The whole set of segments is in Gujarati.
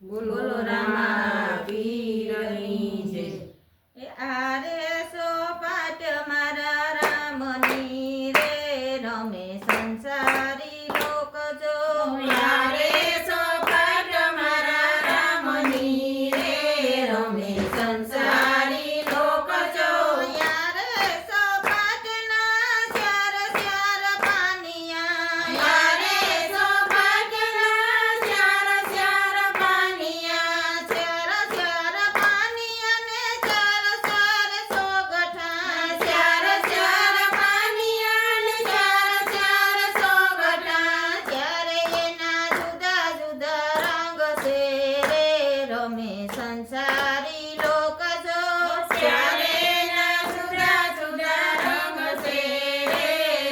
બોલો રામા પીરની જય. આરે સોપાટ મારા રામની રે રમે સંસારી લોક જો. યારે સોપાટ મારા રામની રે રમે સંસારી લોક જો. યારે સોપાટના ચાર ચાર પાનિયા. યારે સોપાટના ચાર ચાર પાનિયા. ચાર ચાર પાનિયા ને ચાર ચાર સોગઠા. ચાર ચાર પાનિયા ને ચાર ચાર સોગઠા. ત્યારે એના જુદા જુદા રંગ છે રે રમે સંસારી લોક જો. ત્યારે એના જુદા જુદા રંગ છે રે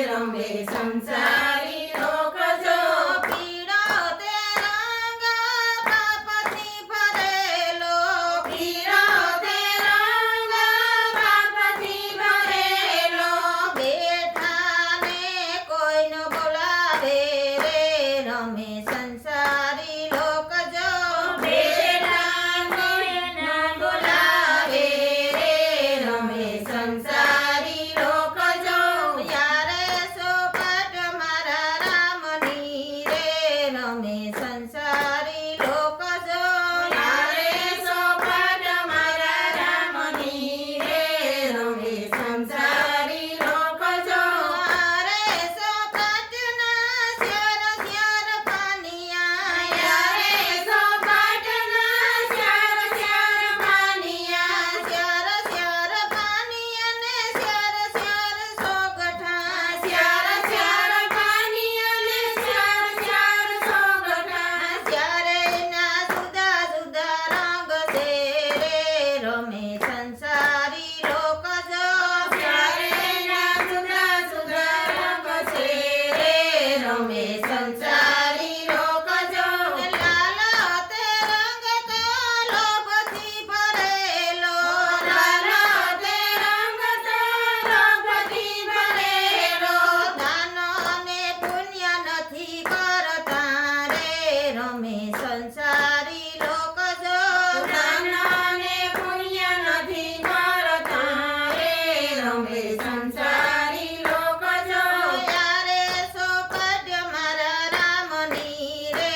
રમે સંસારી લોક જો. પીળો તે રંગ પાપથી ભરેલો. પીળો તે રંગ પાપથી ભરેલો. બેઠા ને કોઈ ન બોલાવે રે રમે સંસારી લોક જો. બેઠા કોઈને બોલાવે રે રમે સંસારી લોક જો. યારે સોપાટ મારા રામની રે રમે સંસારી લોક જો. યારે સોપાટ મારા રામની રે રમે સંસારી લોક જો. યારે સોપાટના ચાર ચાર પાનિયા. યારે સોપાટના ચાર ચાર પાનિયા. ચાર ચાર પાનિયા ને ચાર ચાર સોગઠા. ચાર ચાર પાનિયા ને ચાર ચાર સોગઠા. ત્યારે એના જુદા જુદા રંગ છે રે રમે સંસારી લોક જો. ત્યારે એના જુદા જુદા રંગ છે રે રમે સંસારી લોક જો. લાલ તે રંગ તો લોભથી ભરેલો. લાલો તે રંગ તો લોભથી ભરેલો. દાન અને પુણ્ય નથી કરતા રે રમે સંસારી લોક જો. દાન અને પુણ્ય નથી કરતા રે રમે સંસારી લોક જો. યારે સોપાટ મારા રામની રે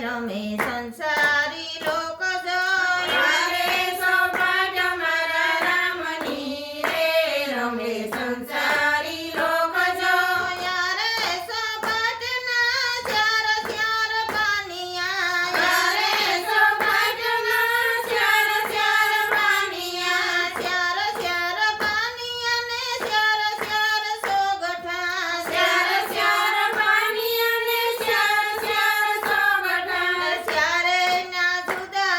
રમે સંસારી લોક જો. યારે સોપાટ મારા રામની રે રમે સંસારી લોક જો. યારે સોપાટના ચાર ચાર પાનિયા. યારે સોપાટના ચાર ચાર પાનિયા. ચાર ચાર પાનિયા ને ચાર ચાર સોગઠા. ચાર ચાર પાનિયા ને ચાર ચાર સોગઠા. ત્યારે ના જુદા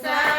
સંસાર